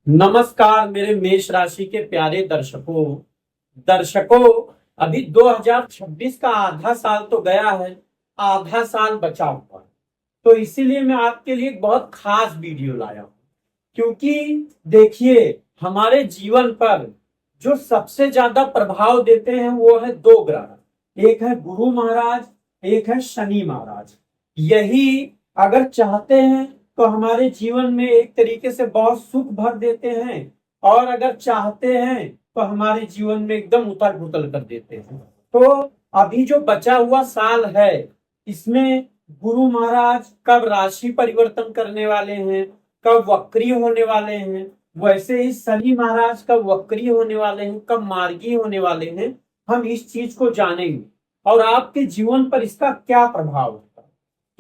नमस्कार मेरे मेष राशि के प्यारे दर्शकों। अभी 2026 का आधा साल तो गया है, आधा साल बचा हुआ है। तो इसीलिए मैं आपके लिए एक बहुत खास वीडियो लाया हूं, क्योंकि देखिए, हमारे जीवन पर जो सबसे ज्यादा प्रभाव देते हैं वो है दो ग्रह। एक है गुरु महाराज, एक है शनि महाराज। यही अगर चाहते हैं तो हमारे जीवन में एक तरीके से बहुत सुख भर देते हैं, और अगर चाहते हैं तो हमारे जीवन में एकदम उथल पुथल कर देते हैं। तो अभी जो बचा हुआ साल है, इसमें गुरु महाराज कब राशि परिवर्तन करने वाले हैं, कब वक्री होने वाले हैं, वैसे ही शनि महाराज कब वक्री होने वाले हैं, कब मार्गी होने वाले हैं, हम इस चीज को जानेंगे और आपके जीवन पर इसका क्या प्रभाव होगा।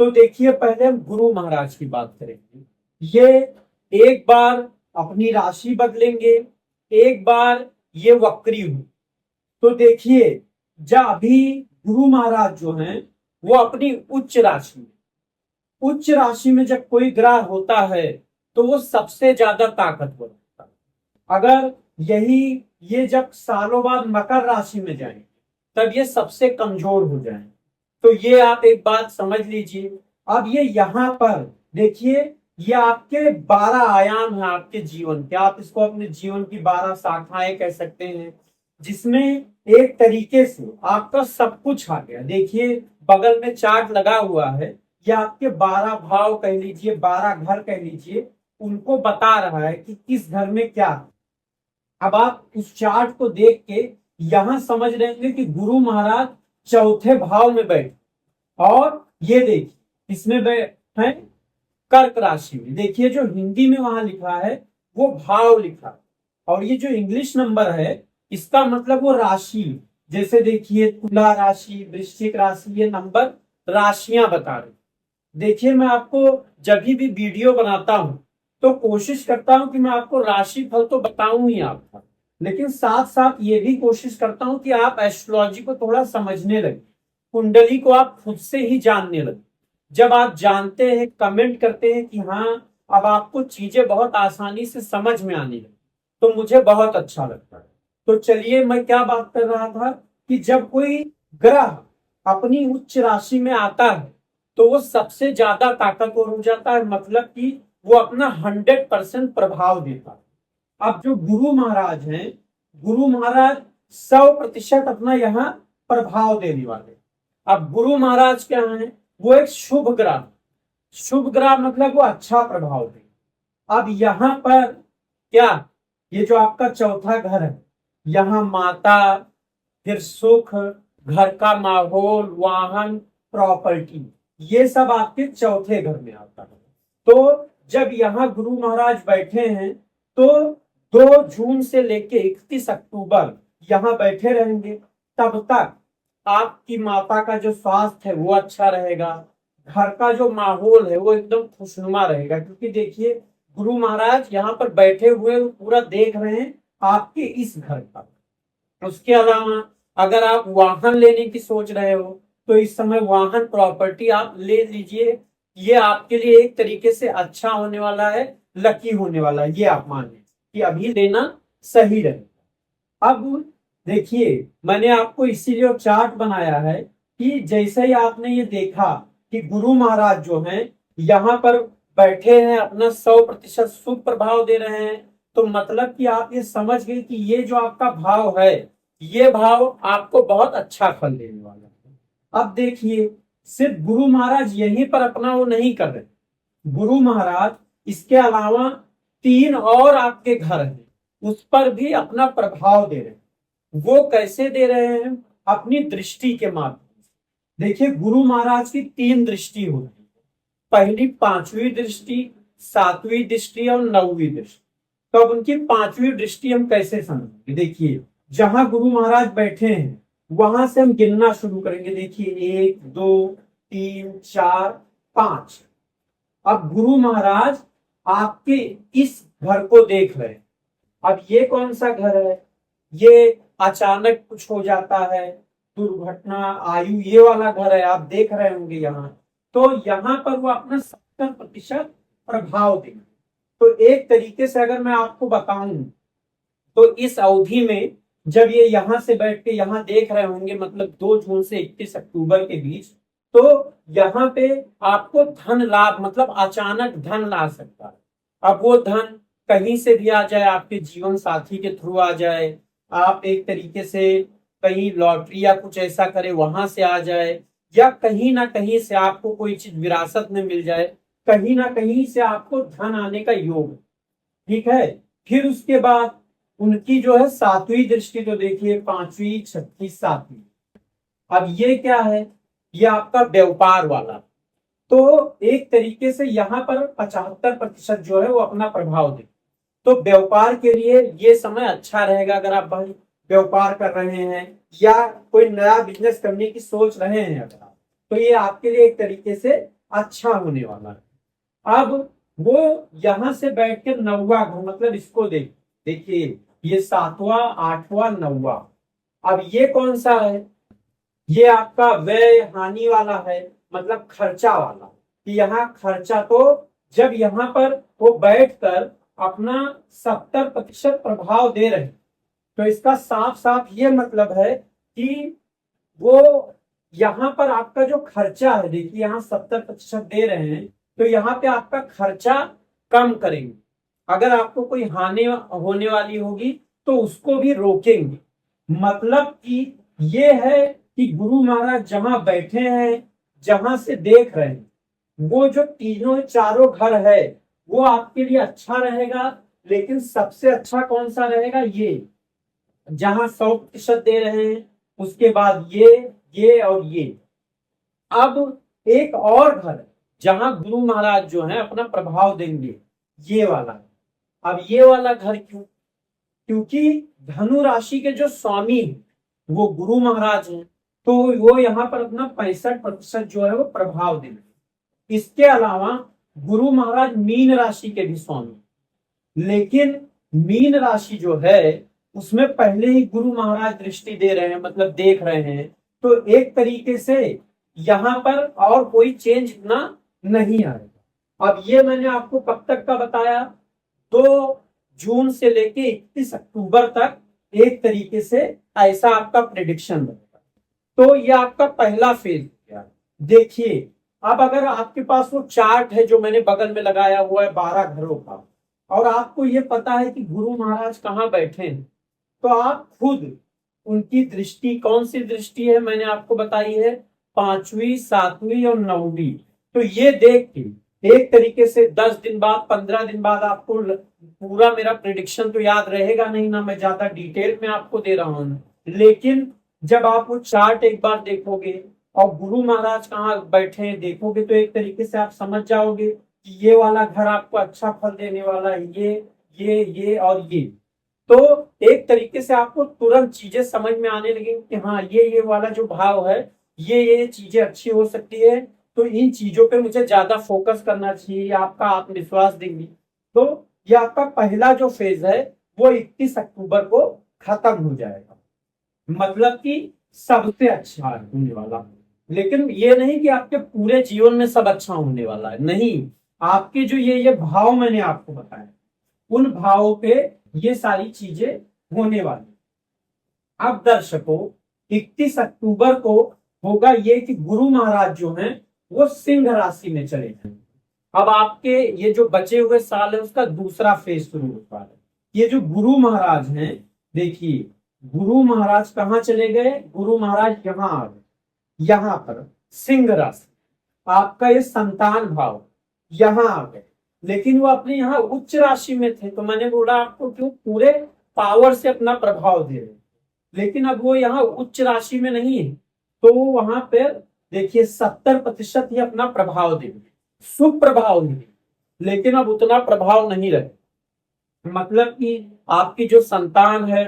तो देखिए, पहले हम गुरु महाराज की बात करेंगे। ये एक बार अपनी राशि बदलेंगे, एक बार ये वक्री हुई। तो देखिए, जब अभी गुरु महाराज जो हैं वो अपनी उच्च राशि में जब कोई ग्रह होता है तो वो सबसे ज्यादा ताकतवर होता है। अगर यही ये जब सालों बाद मकर राशि में जाएंगे तब ये सबसे कमजोर हो जाएंगे। तो ये आप एक बात समझ लीजिए। अब ये यहाँ पर देखिए, ये आपके 12 आयाम है आपके जीवन के। आप इसको अपने जीवन की 12 शाखाएं कह सकते हैं, जिसमें एक तरीके से आपका सब कुछ आ गया। देखिए, बगल में चार्ट लगा हुआ है, ये आपके 12 भाव कह लीजिए, 12 घर कह लीजिए, उनको बता रहा है कि किस घर में क्या है। अब आप उस चार्ट को देख के यहां समझ लेंगे कि गुरु महाराज चौथे भाव में बैठे, और ये देखिए इसमें है कर्क राशि में। देखिए, जो हिंदी में वहां लिखा है वो भाव लिखा है, और ये जो इंग्लिश नंबर है इसका मतलब वो राशि। जैसे देखिए, तुला राशि, वृश्चिक राशि, ये नंबर राशियां बता रहे। देखिए, मैं आपको जब भी वीडियो बनाता हूं तो कोशिश करता हूं कि मैं आपको राशि फल तो बताऊं ही आपका, लेकिन साथ साथ ये भी कोशिश करता हूं कि आप एस्ट्रोलॉजी को थोड़ा समझने लगे, कुंडली को आप खुद से ही जानने लगे। जब आप जानते हैं, कमेंट करते हैं कि हाँ, अब आपको चीजें बहुत आसानी से समझ में आने लगी, तो मुझे बहुत अच्छा लगता है। तो चलिए, मैं क्या बात कर रहा था कि जब कोई ग्रह अपनी उच्च राशि में आता है तो वो सबसे ज्यादा ताकतवर हो जाता है, मतलब कि वो अपना 100% प्रभाव देता है। अब जो गुरु महाराज हैं, गुरु महाराज 100% अपना यहाँ प्रभाव देने वाले। अब गुरु महाराज क्या है, वो एक शुभ ग्रह। शुभ ग्रह मतलब वो अच्छा प्रभाव दे। अब यहाँ पर क्या, ये जो आपका चौथा घर है, यहाँ माता, फिर सुख, घर का माहौल, वाहन, प्रॉपर्टी, ये सब आपके चौथे घर में आता है। तो जब यहाँ गुरु महाराज बैठे हैं तो 2 जून से लेके 31 अक्टूबर यहाँ बैठे रहेंगे। तब तक आपकी माता का जो स्वास्थ्य है वो अच्छा रहेगा, घर का जो माहौल है वो एकदम खुशनुमा रहेगा, क्योंकि देखिए, गुरु महाराज यहाँ पर बैठे हुए पूरा देख रहे हैं आपके इस घर का। उसके अलावा अगर आप वाहन लेने की सोच रहे हो तो इस समय वाहन, प्रॉपर्टी आप ले लीजिए। ये आपके लिए एक तरीके से अच्छा होने वाला है, लकी होने वाला है। ये आप माने कि अभी लेना सही रहे। अब देखिए, मैंने आपको इसीलिए चार्ट बनाया है कि जैसे ही आपने ये देखा कि गुरु महाराज जो हैं यहाँ पर बैठे हैं, अपना 100% शुभ प्रभाव दे रहे हैं, तो मतलब कि आप ये समझ गए कि ये जो आपका भाव है, ये भाव आपको बहुत अच्छा फल देने वाला है। अब देखिए, सिर्फ गुरु महाराज यहीं पर अपना वो नहीं कर रहे। गुरु महाराज इसके अलावा 3 और आपके घर हैं, उस पर भी अपना प्रभाव दे रहे हैं। वो कैसे दे रहे हैं, अपनी दृष्टि के माध्यम से। देखिए, गुरु महाराज की 3 दृष्टि होती है। पहली 5वीं दृष्टि, 7वीं दृष्टि और 9वीं दृष्टि। तो अब उनकी 5वीं दृष्टि हम कैसे समझेंगे। देखिए, जहां गुरु महाराज बैठे हैं वहां से हम गिनना शुरू करेंगे। देखिए, 1 2 3 4 5। अब गुरु महाराज आपके इस घर को देख रहे हैं। अब ये कौन सा घर है, ये अचानक कुछ हो जाता है, दुर्घटना, आयु, ये वाला घर है, आप देख रहे होंगे यहाँ। तो यहाँ पर वो अपना 70% प्रभाव देंगे। तो एक तरीके से अगर मैं आपको बताऊं तो इस अवधि में जब ये यहां से बैठ के यहां देख रहे होंगे, मतलब 2 जून से 21 अक्टूबर के बीच, तो यहाँ पे आपको धन लाभ, मतलब अचानक धन ला सकता है। अब वो धन कहीं से भी आ जाए, आपके जीवन साथी के थ्रू आ जाए, आप एक तरीके से कहीं लॉटरी या कुछ ऐसा करे वहां से आ जाए, या कहीं ना कहीं से आपको कोई चीज विरासत में मिल जाए, कहीं ना कहीं से आपको धन आने का योग है। ठीक है। फिर उसके बाद उनकी जो है 7वीं दृष्टि, तो देखिए 5वीं 6वीं 7वीं। अब ये क्या है, ये आपका व्यापार वाला। तो एक तरीके से यहाँ पर 75% जो है वो अपना प्रभाव दे। तो व्यापार के लिए ये समय अच्छा रहेगा। अगर आप भाई व्यापार कर रहे हैं या कोई नया बिजनेस करने की सोच रहे हैं अगर आप, तो ये आपके लिए एक तरीके से अच्छा होने वाला है। अब वो यहां से बैठ के 9वां घर, मतलब इसको देखिए ये 7वां 8वां 9वां। अब ये कौन सा है, ये आपका व्यय हानि वाला है, मतलब खर्चा वाला। कि यहाँ खर्चा, तो जब यहाँ पर वो बैठकर अपना 70% प्रभाव दे रहे हैं, तो इसका साफ साफ ये मतलब है कि वो यहाँ पर आपका जो खर्चा है, देखिए यहाँ 70% दे रहे हैं, तो यहाँ पे आपका खर्चा कम करेंगे। अगर आपको कोई हानि होने वाली होगी तो उसको भी रोकेंगे। मतलब कि ये है कि गुरु महाराज जहां बैठे हैं, जहां से देख रहे हैं, वो जो तीनों चारों घर है वो आपके लिए अच्छा रहेगा। लेकिन सबसे अच्छा कौन सा रहेगा, ये जहां 100% दे रहे हैं, उसके बाद ये और ये। अब एक और घर जहां गुरु महाराज जो है अपना प्रभाव देंगे, ये वाला। अब ये वाला घर क्यों, क्योंकि धनु राशि के जो स्वामी हैं वो गुरु महाराज हैं, तो वो यहाँ पर अपना 65% जो है वो प्रभाव देंगे। इसके अलावा गुरु महाराज मीन राशि के भी स्वामी, लेकिन मीन राशि जो है उसमें पहले ही गुरु महाराज दृष्टि दे रहे हैं, मतलब देख रहे हैं। तो एक तरीके से यहाँ पर और कोई चेंज इतना नहीं आएगा। अब ये मैंने आपको कब तक का बताया, 2 जून से लेके 31 अक्टूबर तक एक तरीके से ऐसा आपका प्रिडिक्शन बनेगा। तो ये आपका पहला फेज हो गया। देखिए अब अगर आपके पास वो चार्ट है जो मैंने बगल में लगाया हुआ है 12 घरों का, और आपको ये पता है कि गुरु महाराज कहाँ बैठे हैं, तो आप खुद उनकी दृष्टि, कौन सी दृष्टि है मैंने आपको बताई है, 5वीं 7वीं और 9वीं। तो ये देख के एक तरीके से 10 दिन बाद 15 दिन बाद आपको पूरा मेरा प्रिडिक्शन तो याद रहेगा नहीं ना, मैं ज्यादा डिटेल में आपको दे रहा हूं, लेकिन जब आप वो चार्ट एक बार देखोगे और गुरु महाराज कहाँ बैठे हैं देखोगे, तो एक तरीके से आप समझ जाओगे कि ये वाला घर आपको अच्छा फल देने वाला है, ये और ये। तो एक तरीके से आपको तुरंत चीजें समझ में आने लगेंगी कि हाँ ये वाला जो भाव है, ये चीजें अच्छी हो सकती है, तो इन चीजों पे मुझे ज्यादा फोकस करना चाहिए, आपका आत्मविश्वास देंगी। तो ये आपका पहला जो फेज है वो 31 अक्टूबर को खत्म हो जाएगा, मतलब कि सबसे अच्छा होने वाला। लेकिन ये नहीं कि आपके पूरे जीवन में सब अच्छा होने वाला है, नहीं। आपके जो ये भाव मैंने आपको बताया, उन भावों पे ये सारी चीजें होने वाली। अब दर्शकों 31 अक्टूबर को होगा ये कि गुरु महाराज जो हैं वो सिंह राशि में चले जाएंगे। अब आपके ये जो बचे हुए साल है उसका दूसरा फेज शुरू होता है। ये जो गुरु महाराज हैं, देखिए गुरु महाराज कहाँ चले गए, गुरु महाराज यहाँ आ गए, यहाँ पर सिंह राशि। आपका ये संतान भाव यहाँ आ गए, लेकिन वो अपने यहाँ उच्च राशि में थे, तो मैंने बोला आपको क्यों, पूरे पावर से अपना प्रभाव दे रहे, लेकिन अब वो यहाँ उच्च राशि में नहीं है, तो वहां पर देखिए 70% ही अपना प्रभाव देंगे, शुभ प्रभाव नहीं, लेकिन अब उतना प्रभाव नहीं रहे। मतलब कि आपकी जो संतान है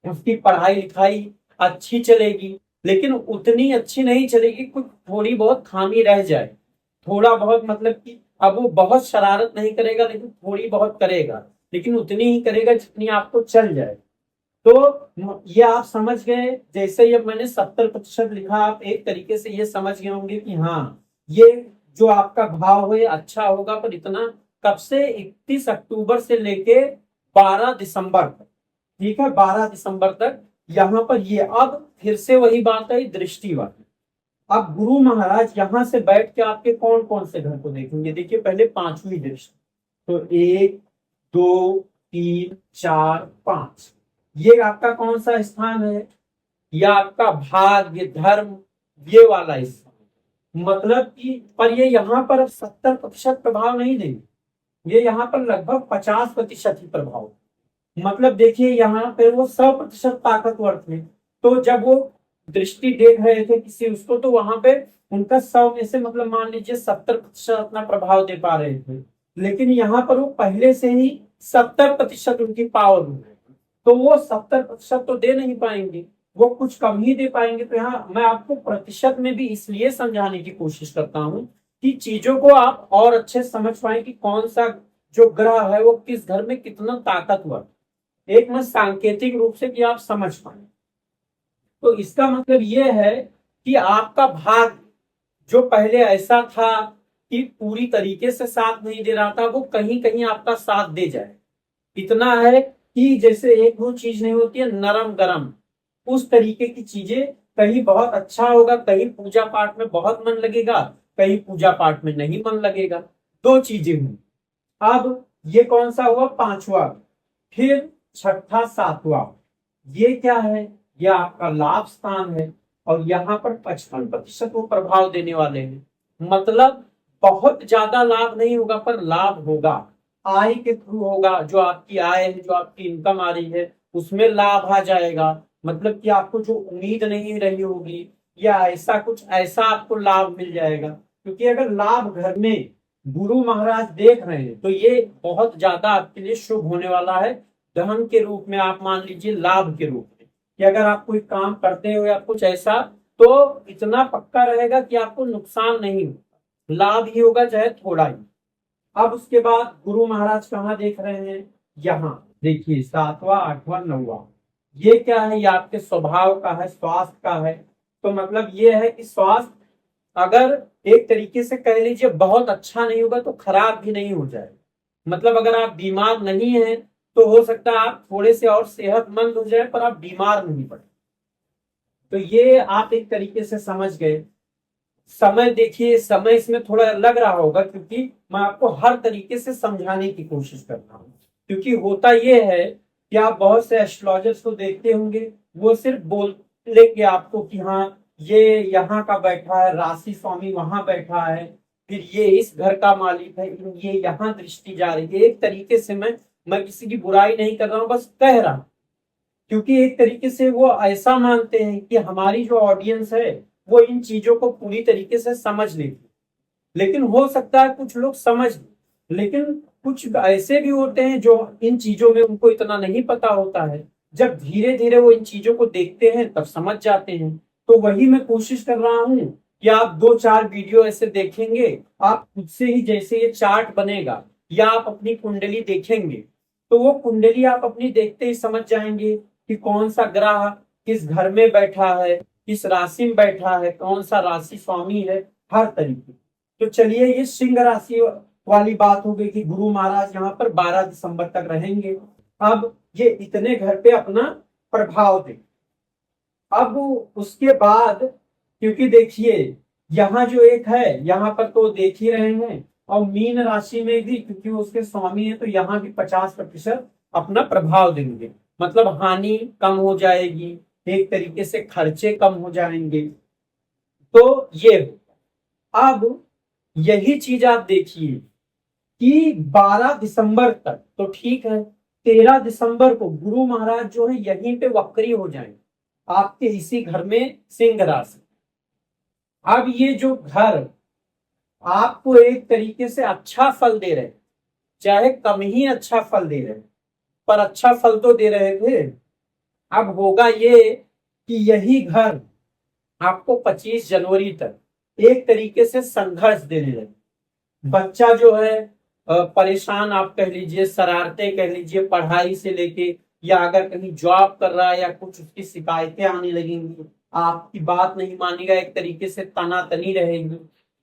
उसकी पढ़ाई लिखाई अच्छी चलेगी, लेकिन उतनी अच्छी नहीं चलेगी, कुछ थोड़ी बहुत खामी रह जाए, थोड़ा बहुत, मतलब कि अब वो बहुत शरारत नहीं करेगा, लेकिन थोड़ी बहुत करेगा, लेकिन उतनी ही करेगा जितनी आपको चल जाए। तो ये आप समझ गए, जैसे ये मैंने 70% लिखा, आप एक तरीके से ये समझ गए होंगे कि हाँ ये जो आपका भाव है अच्छा होगा, पर इतना कब से, 31 अक्टूबर से लेके 12 दिसंबर तक, ठीक है, 12 दिसंबर तक यहाँ पर ये। अब फिर से वही बात है दृष्टि वाली। अब गुरु महाराज यहाँ से बैठ के आपके कौन कौन से घर को देखेंगे। देखिए पहले पांचवी दृष्टि, तो 1 2 3 4 5, ये आपका कौन सा स्थान है, यह आपका भाग्य धर्म ये वाला स्थान। मतलब कि पर ये यहाँ पर 70% प्रभाव नहीं देंगे, ये यहाँ पर लगभग 50% ही प्रभाव। मतलब देखिए यहाँ पे वो 100% ताकतवर थे, तो जब वो दृष्टि देख रहे थे किसी उसको, तो वहां पे उनका 100 में से मतलब मान लीजिए 70% अपना प्रभाव दे पा रहे थे। लेकिन यहाँ पर वो पहले से ही 70% उनकी पावर है, तो वो 70% तो दे नहीं पाएंगे, वो कुछ कम ही दे पाएंगे। तो यहाँ मैं आपको प्रतिशत में भी इसलिए समझाने की कोशिश करता हूँ कि चीजों को आप और अच्छे समझ पाए कि कौन सा जो ग्रह है वो किस घर में कितना ताकतवर, एक मैं सांकेतिक रूप से कि आप समझ पाए। तो इसका मतलब ये है कि आपका भाग जो पहले ऐसा था कि पूरी तरीके से साथ नहीं दे रहा था, वो कहीं कहीं आपका साथ दे जाए। इतना है कि जैसे एक वो चीज नहीं होती है नरम गरम, उस तरीके की चीजें, कहीं बहुत अच्छा होगा, कहीं पूजा पाठ में बहुत मन लगेगा, कहीं पूजा पाठ में नहीं मन लगेगा, दो चीजें हुई। अब ये कौन सा हुआ, पांचवा। फिर छठा सातवां, ये क्या है, ये आपका लाभ स्थान है, और यहाँ पर 55% वो प्रभाव देने वाले हैं। मतलब बहुत ज्यादा लाभ नहीं होगा पर लाभ होगा, आय के थ्रू होगा, जो आपकी आय है, जो आपकी इनकम आ रही है उसमें लाभ आ जाएगा। मतलब कि आपको जो उम्मीद नहीं रही होगी या ऐसा कुछ ऐसा आपको लाभ मिल जाएगा। क्योंकि अगर लाभ घर में गुरु महाराज देख रहे हैं तो ये बहुत ज्यादा आपके लिए शुभ होने वाला है। धन के रूप में आप मान लीजिए, लाभ के रूप में, कि अगर आप कोई काम करते हो या कुछ ऐसा, तो इतना पक्का रहेगा कि आपको नुकसान नहीं होगा, लाभ ही होगा चाहे थोड़ा ही। अब उसके बाद गुरु महाराज कहाँ देख रहे हैं, यहाँ देखिए 7वां 8वां 9वां, ये क्या है, ये आपके स्वभाव का है, स्वास्थ्य का है। तो मतलब ये है कि स्वास्थ्य अगर एक तरीके से कह लीजिए बहुत अच्छा नहीं होगा तो खराब भी नहीं हो जाए। मतलब अगर आप बीमार नहीं हैं तो हो सकता है आप थोड़े से और सेहतमंद हो जाए पर आप बीमार नहीं पड़े। तो ये आप एक तरीके से समझ गए। समय देखिए, समय इसमें थोड़ा लग रहा होगा क्योंकि मैं आपको हर तरीके से समझाने की कोशिश कर रहा हूँ। क्योंकि होता यह है कि आप बहुत से एस्ट्रोलॉजर्स को देखते होंगे, वो सिर्फ बोल लेंगे आपको कि हाँ ये यहाँ का बैठा है, राशि स्वामी वहां बैठा है, फिर ये इस घर का मालिक है, ये यहाँ दृष्टि जा रही है। एक तरीके से मैं किसी की बुराई नहीं कर रहा हूँ, बस कह रहा हूँ। क्योंकि एक तरीके से वो ऐसा मानते हैं कि हमारी जो ऑडियंस है वो इन चीजों को पूरी तरीके से समझ लेती। लेकिन हो सकता है कुछ लोग समझ, लेकिन कुछ ऐसे भी होते हैं जो इन चीजों में उनको इतना नहीं पता होता है। जब धीरे धीरे वो इन चीजों को देखते हैं तब समझ जाते हैं। तो वही मैं कोशिश कर रहा हूँ कि आप 2-4 वीडियो ऐसे देखेंगे, आप खुद से ही जैसे ये चार्ट बनेगा या आप अपनी कुंडली देखेंगे, तो वो कुंडली आप अपनी देखते ही समझ जाएंगे कि कौन सा ग्रह किस घर में बैठा है, किस राशि में बैठा है, कौन सा राशि स्वामी है, हर तरीके। तो चलिए, ये सिंह राशि वाली बात हो गई कि गुरु महाराज यहाँ पर 12 दिसंबर तक रहेंगे। अब ये इतने घर पे अपना प्रभाव दे। अब उसके बाद, क्योंकि देखिए यहाँ जो एक है यहाँ पर तो देख ही रहे हैं, और मीन राशि में भी क्योंकि वो उसके स्वामी है तो यहाँ भी 50% अपना प्रभाव देंगे। मतलब हानि कम हो जाएगी, एक तरीके से खर्चे कम हो जाएंगे। तो ये अब यही चीज आप देखिए कि 12 दिसंबर तक तो ठीक है, 13 दिसंबर को गुरु महाराज जो है यहीं पे वक्री हो जाएंगे आपके इसी घर में, सिंह राशि। अब ये जो घर आपको एक तरीके से अच्छा फल दे रहे, चाहे कम ही अच्छा फल दे रहे, पर अच्छा फल तो दे रहे थे। अब होगा ये कि यही घर आपको 25 जनवरी तक एक तरीके से संघर्ष देने लगे। बच्चा जो है परेशान आप कह लीजिए, शरारतें कह लीजिए, पढ़ाई से लेके, या अगर कहीं जॉब कर रहा है या कुछ उसकी शिकायतें आने लगेंगी, आपकी बात नहीं मानेगा, एक तरीके से तनातनी रहेगी।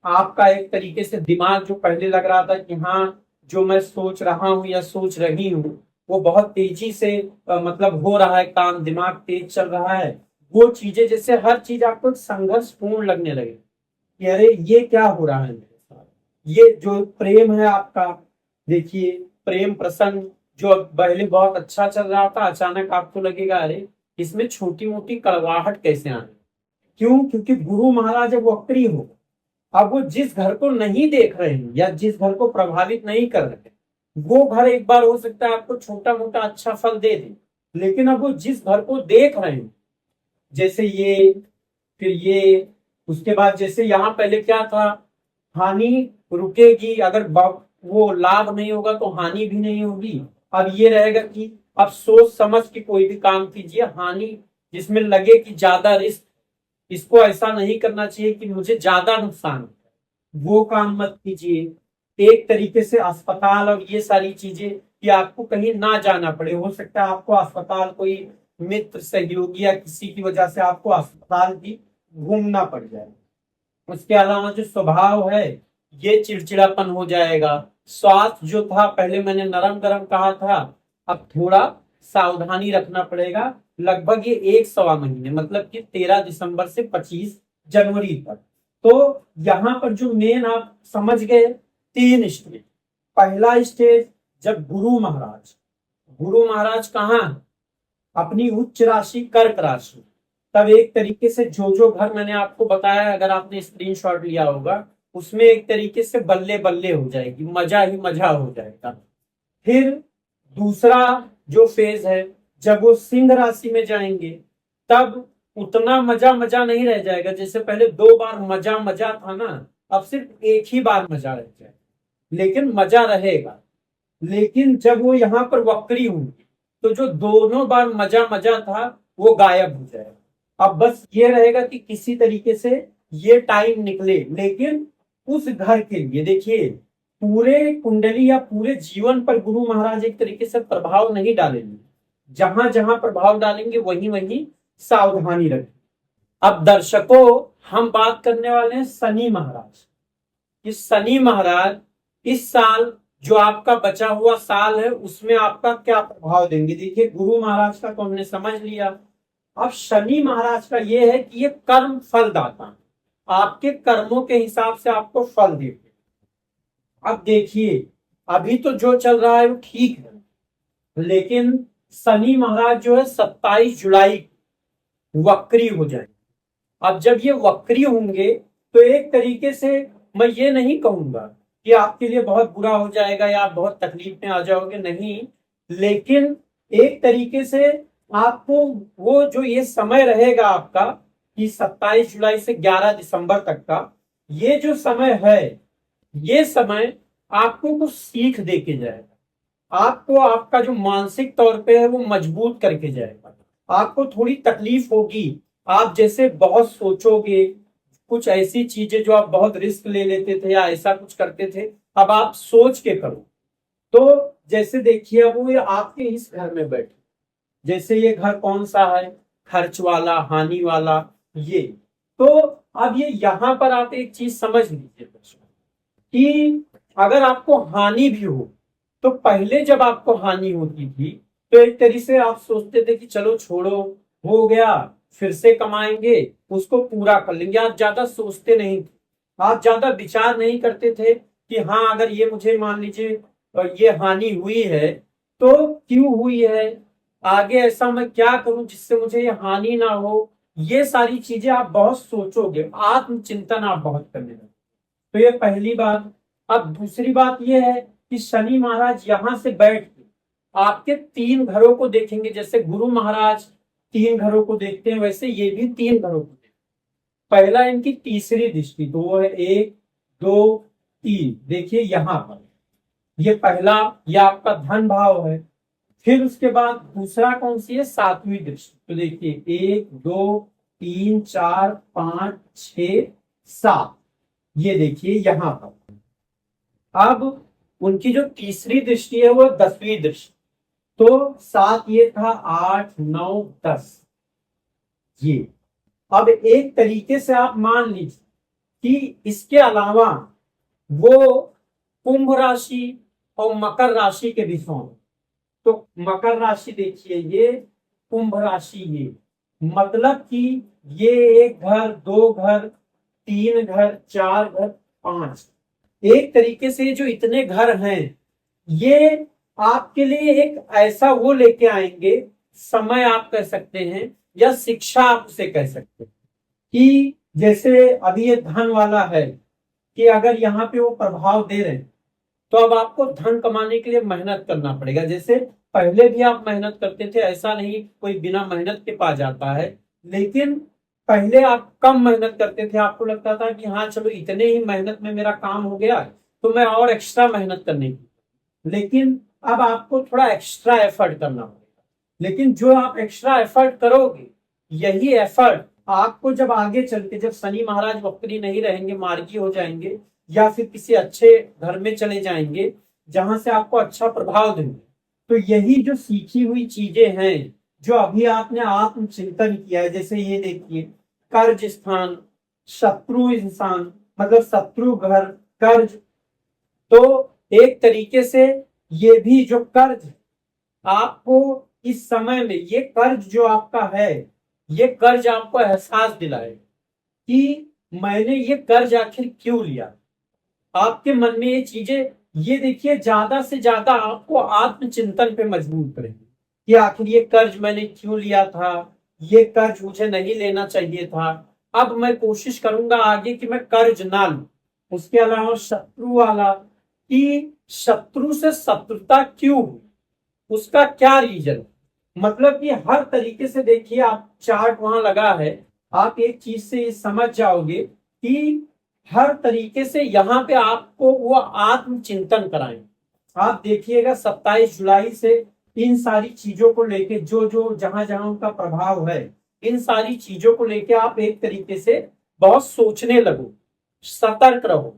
आपका एक तरीके से दिमाग जो पहले लग रहा था कि हाँ जो मैं सोच रहा हूँ या सोच रही हूँ वो बहुत तेजी से मतलब हो रहा है काम, दिमाग तेज चल रहा है, वो चीजें जैसे हर चीज आपको संघर्षपूर्ण लगने लगे कि अरे ये क्या हो रहा है मेरे साथ। ये जो प्रेम है आपका, देखिए प्रेम प्रसंग जो पहले बहुत अच्छा चल रहा था, अचानक आपको लगेगा अरे इसमें छोटी मोटी कड़वाहट कैसे आने। क्यों? क्योंकि गुरु महाराज जब वक्री हो, अब वो जिस घर को नहीं देख रहे हैं या जिस घर को प्रभावित नहीं कर रहे हैं, वो घर एक बार हो सकता है आपको छोटा मोटा अच्छा फल दे दे, लेकिन अब वो जिस घर को देख रहे हैं, जैसे ये, फिर ये, उसके बाद जैसे यहाँ पहले क्या था, हानि रुकेगी, अगर वो लाभ नहीं होगा तो हानि भी नहीं होगी। अब ये रहेगा कि अब सोच समझ के कोई भी काम कीजिए, हानि जिसमें लगे कि ज्यादा रिस्क, इसको ऐसा नहीं करना चाहिए कि मुझे ज्यादा नुकसान हो, वो काम मत कीजिए। एक तरीके से अस्पताल और ये सारी चीजें कि आपको कहीं ना जाना पड़े, हो सकता है आपको अस्पताल कोई मित्र सहयोगी या किसी की वजह से आपको अस्पताल भी घूमना पड़ जाए। उसके अलावा जो स्वभाव है ये चिड़चिड़ापन हो जाएगा। स्वास्थ्य जो था पहले मैंने नरम गरम कहा था, अब थोड़ा सावधानी रखना पड़ेगा। लगभग ये 1 सवा महीने, मतलब कि 13 दिसंबर से 25 जनवरी तक। तो यहाँ पर जो मेन आप समझ गए 3 स्टेज। पहला स्टेज जब गुरु महाराज कहाँ, अपनी उच्च राशि कर्क राशि, तब एक तरीके से जो जो घर मैंने आपको बताया, अगर आपने स्क्रीनशॉट लिया होगा, उसमें एक तरीके से बल्ले बल्ले हो जाएगी, मजा ही मजा हो जाएगा। फिर दूसरा जो फेज है, जब वो सिंह राशि में जाएंगे, तब उतना मजा मजा नहीं रह जाएगा। जैसे पहले 2 बार मजा मजा था ना, अब सिर्फ एक ही बार मजा रह जाएगा, लेकिन मजा रहेगा। लेकिन जब वो यहाँ पर वक्री होंगे तो जो दोनों बार मजा मजा था वो गायब हो जाएगा। अब बस ये रहेगा कि किसी तरीके से ये टाइम निकले, लेकिन उस घर के लिए देखिए पूरे कुंडली या पूरे जीवन पर गुरु महाराज एक तरीके से प्रभाव नहीं डालेंगे, जहां जहां प्रभाव डालेंगे वहीं वहीं सावधानी रखें। अब दर्शकों, हम बात करने वाले हैं शनि महाराज। इस शनि महाराज इस साल जो आपका बचा हुआ साल है उसमें आपका क्या प्रभाव देंगे। देखिए गुरु महाराज का तो हमने समझ लिया, अब शनि महाराज का ये है कि ये कर्म फलदाता, आपके कर्मों के हिसाब से आपको फल देते। अब देखिए अभी तो जो चल रहा है वो ठीक है, लेकिन शनि महाराज जो है 27 जुलाई वक्री हो जाएंगे। अब जब ये वक्री होंगे तो एक तरीके से मैं ये नहीं कहूंगा कि आपके लिए बहुत बुरा हो जाएगा या आप बहुत तकलीफ में आ जाओगे, नहीं, लेकिन एक तरीके से आपको वो जो ये समय रहेगा आपका कि 27 जुलाई से 11 दिसंबर तक का ये जो समय है, ये समय आपको कुछ सीख दे के जाएगा। आपको आपका जो मानसिक तौर पे है वो मजबूत करके जाएगा। आपको थोड़ी तकलीफ होगी, आप जैसे बहुत सोचोगे, कुछ ऐसी चीजें जो आप बहुत रिस्क ले लेते थे या ऐसा कुछ करते थे, अब आप सोच के करो। तो जैसे देखिए वो ये आपके इस घर में बैठे, जैसे ये घर कौन सा है, खर्च वाला, हानि वाला, ये। तो अब ये यहाँ पर आप एक चीज समझ लीजिए कि अगर आपको हानि भी हो, तो पहले जब आपको हानि होती थी तो एक तरीके से आप सोचते थे कि चलो छोड़ो, हो गया, फिर से कमाएंगे, उसको पूरा कर लेंगे। आप ज्यादा सोचते नहीं थे, आप ज्यादा विचार नहीं करते थे कि हाँ अगर ये मुझे मान लीजिए ये हानि हुई है तो क्यों हुई है, आगे ऐसा मैं क्या करूं जिससे मुझे ये हानि ना हो। ये सारी चीजें आप बहुत सोचोगे, आत्मचिंतन आप बहुत करने लगे। तो ये पहली बात। अब दूसरी बात ये है कि शनि महाराज यहां से बैठ के आपके 3 घरों को देखेंगे। जैसे गुरु महाराज 3 घरों को देखते हैं, वैसे ये भी 3 घरों को देखते हैं। पहला इनकी तीसरी दृष्टि, तो वो है 1, 2, 3। देखिए यहां पर ये पहला, ये आपका धन भाव है। फिर उसके बाद दूसरा कौन सी है, 7वीं दृष्टि। तो देखिए 1, 2, 3, 4, 5, 6, 7, ये देखिए यहां पर। अब उनकी जो तीसरी दृष्टि है वो 10वीं दृष्टि। तो 7 ये था, 8, 9, 10 ये। अब एक तरीके से आप मान लीजिए कि इसके अलावा वो कुंभ राशि और मकर राशि के भी 100। तो मकर राशि देखिए, ये कुंभ राशि, ये मतलब कि ये 1 घर, 2 घर, 3 घर, 4 घर, 5, एक तरीके से जो इतने घर हैं, ये आपके लिए एक ऐसा वो लेके आएंगे, समय आप कह सकते हैं या शिक्षा आप उसे कह सकते हैं, कि जैसे अभी ये धन वाला है, कि अगर यहाँ पे वो प्रभाव दे रहे हैं, तो अब आपको धन कमाने के लिए मेहनत करना पड़ेगा। जैसे पहले भी आप मेहनत करते थे, ऐसा नहीं कोई बिना मेहनत के पा जाता है, लेकिन पहले आप कम मेहनत करते थे, आपको लगता था कि हाँ चलो इतने ही मेहनत में मेरा काम हो गया, तो मैं और एक्स्ट्रा मेहनत करने की, लेकिन अब आपको थोड़ा एक्स्ट्रा एफर्ट करना पड़ेगा। लेकिन जो आप एक्स्ट्रा एफर्ट करोगे, यही एफर्ट आपको जब आगे चल के, जब शनि महाराज वक्री नहीं रहेंगे, मार्गी हो जाएंगे, या फिर किसी अच्छे घर में चले जाएंगे जहां से आपको अच्छा प्रभाव देंगे, तो यही जो सीखी हुई चीजें हैं, जो अभी आपने आत्मचिंतन किया है, जैसे ये देखिए कर्ज स्थान, शत्रु इंसान, मतलब शत्रु घर, कर्ज, तो एक तरीके से ये भी जो कर्ज आपको इस समय में, ये कर्ज जो आपका है, ये कर्ज आपको एहसास दिलाए कि मैंने ये कर्ज आखिर क्यों लिया। आपके मन में ये चीजें, ये देखिए ज्यादा से ज्यादा आपको आत्मचिंतन पे मजबूर करेंगे कि आखिर ये कर्ज मैंने क्यों लिया था, ये कर्ज मुझे नहीं लेना चाहिए था, अब मैं कोशिश करूंगा आगे कि मैं कर्ज ना लूं। उसके अलावा शत्रु वाला, कि शत्रु से शत्रुता क्यों हुई, उसका क्या रीजन, मतलब कि हर तरीके से देखिए, आप चार्ट वहां लगा है, आप एक चीज से समझ जाओगे कि हर तरीके से यहाँ पे आपको वो आत्मचिंतन कराएं। आप देखिएगा 27 जुलाई से इन सारी चीजों को लेके, जो जो जहां जहां उनका प्रभाव है, इन सारी चीजों को लेके आप एक तरीके से बहुत सोचने लगो, सतर्क रहो।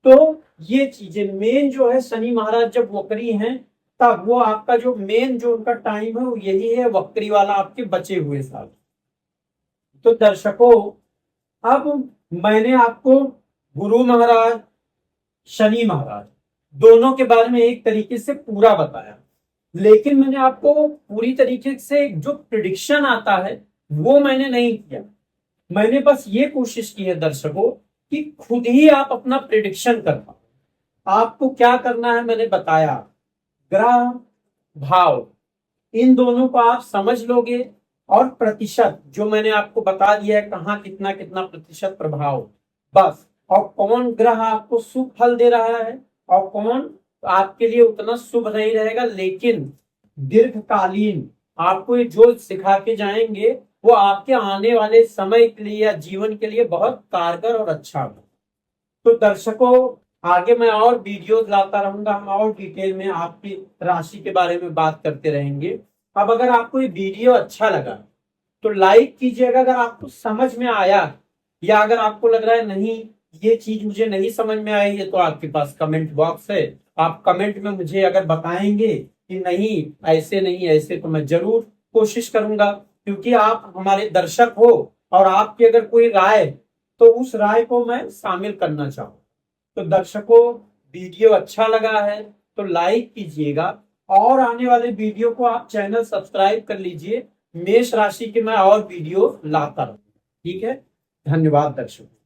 तो ये चीजें मेन जो है, शनि महाराज जब वक्री हैं, तब वो आपका जो मेन जो उनका टाइम है, वो यही है वक्री वाला, आपके बचे हुए साल। तो दर्शकों, अब मैंने आपको गुरु महाराज, शनि महाराज, दोनों के बारे में एक तरीके से पूरा बताया, लेकिन मैंने आपको पूरी तरीके से जो प्रिडिक्शन आता है वो मैंने नहीं किया। मैंने बस ये कोशिश की है दर्शकों कि खुद ही आप अपना प्रिडिक्शन कर पाओ। आपको क्या करना है मैंने बताया, ग्रह, भाव, इन दोनों को आप समझ लोगे, और प्रतिशत जो मैंने आपको बता दिया है, कहाँ कितना कितना प्रतिशत प्रभाव, बस। और कौन ग्रह आपको शुभ फल दे रहा है और कौन आपके लिए उतना शुभ नहीं रहेगा, लेकिन दीर्घकालीन आपको ये जो सिखा के जाएंगे, वो आपके आने वाले समय के लिए या जीवन के लिए बहुत कारगर और अच्छा हो। तो दर्शकों, आगे मैं और वीडियो लाता रहूंगा, हम और डिटेल में आपकी राशि के बारे में बात करते रहेंगे। अब अगर आपको ये वीडियो अच्छा लगा तो लाइक कीजिएगा, अगर आपको समझ में आया, या अगर आपको लग रहा है नहीं ये चीज मुझे नहीं समझ में आई है, तो आपके पास कमेंट बॉक्स है, आप कमेंट में मुझे अगर बताएंगे कि नहीं ऐसे नहीं ऐसे, तो मैं जरूर कोशिश करूंगा, क्योंकि आप हमारे दर्शक हो, और आपकी अगर कोई राय, तो उस राय को मैं शामिल करना चाहूँ। तो दर्शकों, वीडियो अच्छा लगा है तो लाइक कीजिएगा, और आने वाले वीडियो को आप चैनल सब्सक्राइब कर लीजिए। मेष राशि के मैं और वीडियो लाता रहूँ। ठीक है, धन्यवाद दर्शकों।